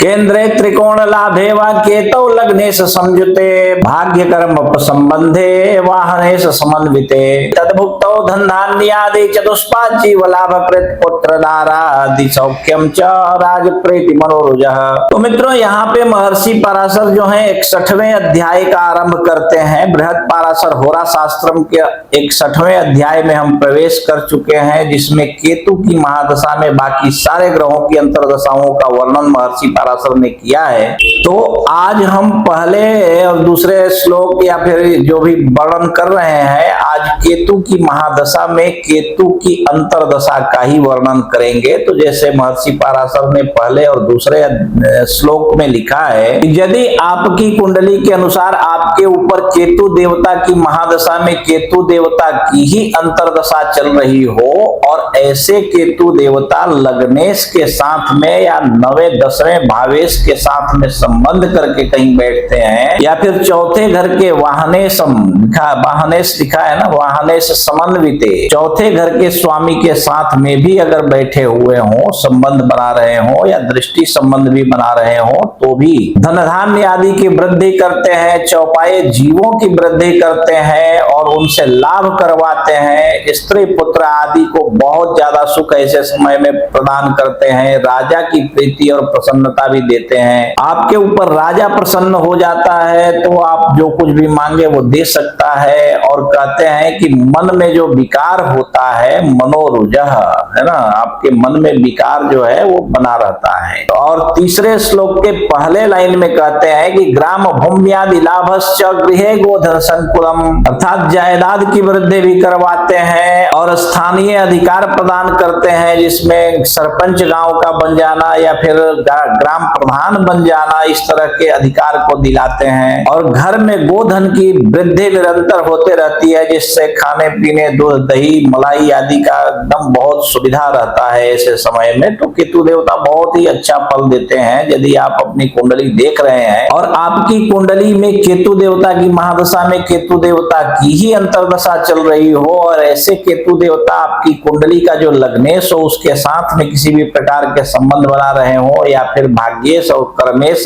केंद्रे त्रिकोण लाभे वा केतौ लग्नेश संयुते भाग्य कर्म संबंधे वाहनेश समन्विते तद्भुक्तौ धनधान्यादि चतुष्पाद जीव लाभकृत पुत्र दारादि सौख्यम च राजप्रीति मनोरुजः। तो मित्रों, यहाँ पे महर्षि पराशर जो है 61वें अध्याय का आरंभ करते हैं। बृहद पराशर होरा शास्त्रम के 61वें अध्याय में हम प्रवेश कर चुके हैं, जिसमें केतु की महादशा में बाकी सारे ग्रहों की अंतरदशाओं का वर्णन महर्षि पराशर ने किया है। तो आज हम पहले और दूसरे श्लोक या फिर जो भी वर्णन कर रहे हैं, आज केतु की महादशा में केतु की अंतरदशा का ही वर्णन करेंगे। तो जैसे महर्षि पराशर ने पहले और दूसरे श्लोक में लिखा है कि यदि आपकी कुंडली के अनुसार आपके ऊपर केतु देवता की महादशा में केतु देवता की ही अंतरदशा चल रही हो और ऐसे केतु देवता लग्नेश के साथ में या 9वें 10वें भावेश के साथ में संबंध करके कहीं बैठते हैं, या फिर चौथे घर के वाहनेश लिखा है ना, वाहनेश समन्विते, चौथे घर के स्वामी के साथ में भी अगर बैठे हुए हो, संबंध बना रहे हो या दृष्टि संबंध भी बना रहे हो, तो भी धन धान्य आदि की वृद्धि करते हैं, चौपाए जीवों की वृद्धि करते हैं और उनसे लाभ करवाते हैं, स्त्री पुत्र आदि को बहुत ज्यादा सुख ऐसे समय में प्रदान करते हैं, राजा की प्रीति और प्रसन्नता भी देते हैं। आपके ऊपर राजा प्रसन्न हो जाता है तो आप जो कुछ भी मांगे वो दे सकता है। और कहते हैं कि मन में जो विकार होता है, मनोरुजः, है ना, आपके मन में विकार जो है वो बना रहता है। और तीसरे श्लोक के पहले लाइन में कहते हैं कि ग्राम भूम्यादि लाभश्च गृहे गोधन संकुलम, अर्थात जायदाद की वृद्धि भी करवाते हैं और स्थानीय अधिकार प्रदान करते हैं, जिसमें सरपंच गांव का बन जाना या फिर ग्राम प्रधान बन जाना, इस तरह के अधिकार को दिलाते हैं। और घर में गोधन की वृद्धि निरंतर होते रहती है, जिससे खाने पीने, दूध दही मलाई आदि का एकदम बहुत सुविधा रहता है ऐसे समय में। तो केतु देवता बहुत ही अच्छा फल देते हैं। यदि आप अपनी कुंडली देख रहे हैं और आपकी कुंडली में केतु देवता की महादशा में केतु देवता की ही अंतरदशा चल रही हो और ऐसे केतु देवता आपकी कुंडली का जो लग्नेश हो उसके साथ में किसी भी प्रकार के संबंध बना रहे हो, या फिर भाग्येश और कर्मेश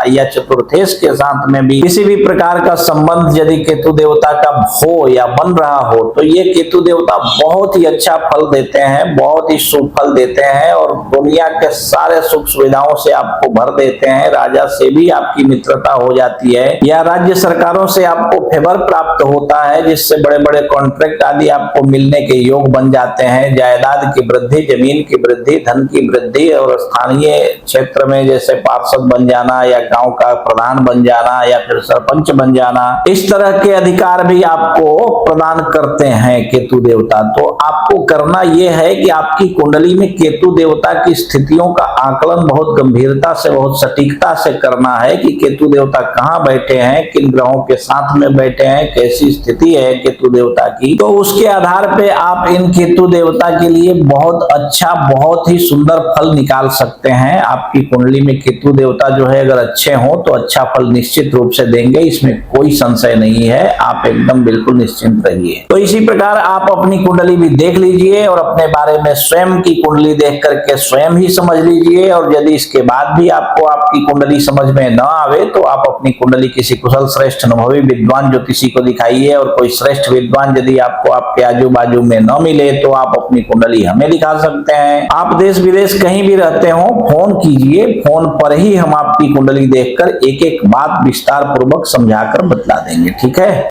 या चतुर्थेश के साथ में भी किसी भी प्रकार का संबंध यदि केतु देवता का हो या बन रहा हो, तो ये केतु देवता बहुत ही अच्छा फल देते हैं, बहुत ही शुभ फल देते हैं और दुनिया के सारे सुख सुविधाओं से आपको भर देते हैं। राजा से भी आपकी मित्रता हो जाती है या राज्य सरकारों से आपको फेवर प्राप्त होता है, जिससे बड़े बड़े कॉन्ट्रैक्ट आदि आपको मिलने के योग बन जाते हैं। जायदाद की वृद्धि, जमीन की वृद्धि, धन की वृद्धि और स्थानीय क्षेत्र में जैसे पार्षद बन जाना या गांव का प्रधान बन जाना या फिर सरपंच बन जाना, इस तरह के अधिकार भी आपको प्रदान करते हैं केतु देवता। तो आपको करना यह है कि आपकी कुंडली में केतु देवता की स्थितियों का आकलन बहुत गंभीरता से, बहुत सटीकता से करना है कि केतु देवता कहाँ बैठे हैं, किन ग्रहों के साथ में बैठे हैं, कैसी स्थिति है केतु देवता की। तो उसके आधार पे आप इन केतु देवता के लिए बहुत अच्छा, बहुत ही सुंदर फल निकाल सकते हैं। आपकी कुंडली में केतु देवता जो है अगर अच्छे हो तो अच्छा फल निश्चित रूप से देंगे, इसमें कोई संशय नहीं है। आप एकदम बिल्कुल निश्चिंत रहिए। तो इसी प्रकार आप अपनी कुंडली भी देख लीजिए और अपने बारे में स्वयं की कुंडली देख करके स्वयं ही समझ लीजिए। और यदि इसके बाद भी आपको आपकी कुंडली समझ में न आवे तो आप अपनी कुंडली किसी कुशल श्रेष्ठ अनुभवी विद्वान ज्योतिषी को दिखाइए। और कोई श्रेष्ठ विद्वान यदि आपको आपके आजू बाजू में न मिले तो आप अपनी कुंडली हमें दिखा सकते हैं। आप देश विदेश कहीं भी रहते हो, फोन कीजिए, फोन पर ही हम आपकी कुंडली देखकर एक एक बात विस्तार पूर्वक समझाकर बतला देंगे। ठीक है।